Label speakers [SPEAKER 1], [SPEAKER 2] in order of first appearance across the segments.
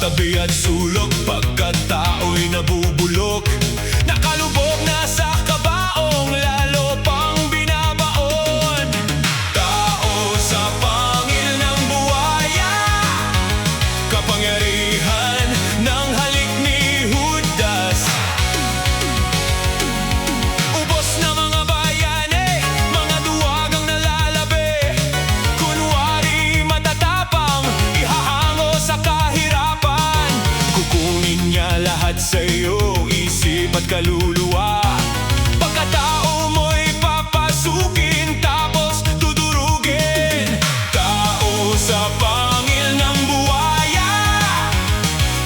[SPEAKER 1] tabi at sulok, pagkatao'y nabubulok. Nakalubog na sa kabaong, lalo pang binabaon. Tao sa pangil ng buwaya, kapangyarihan ng halik ni Judas. Ubos na mga bayani, mga duwagang nalalabi. Kunwari matatapang, ihahango sa kahirapan. Kukunin niya lahat sa'yo, isip at kaluluwa. Pagkatao mo'y papasukin, tapos dudurugin. Tao sa pangil ng buwaya,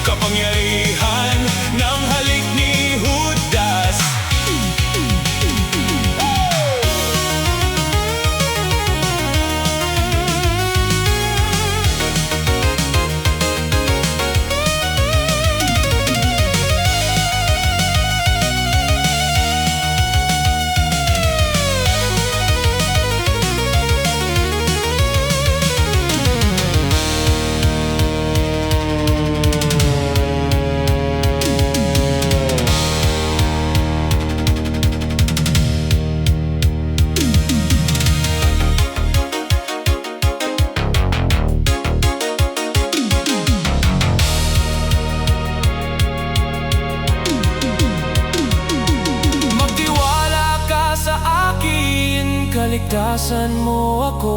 [SPEAKER 1] kapangyarihan ng halik ni Judas. Magtiwala ka sa akin, kaligtasan mo ako.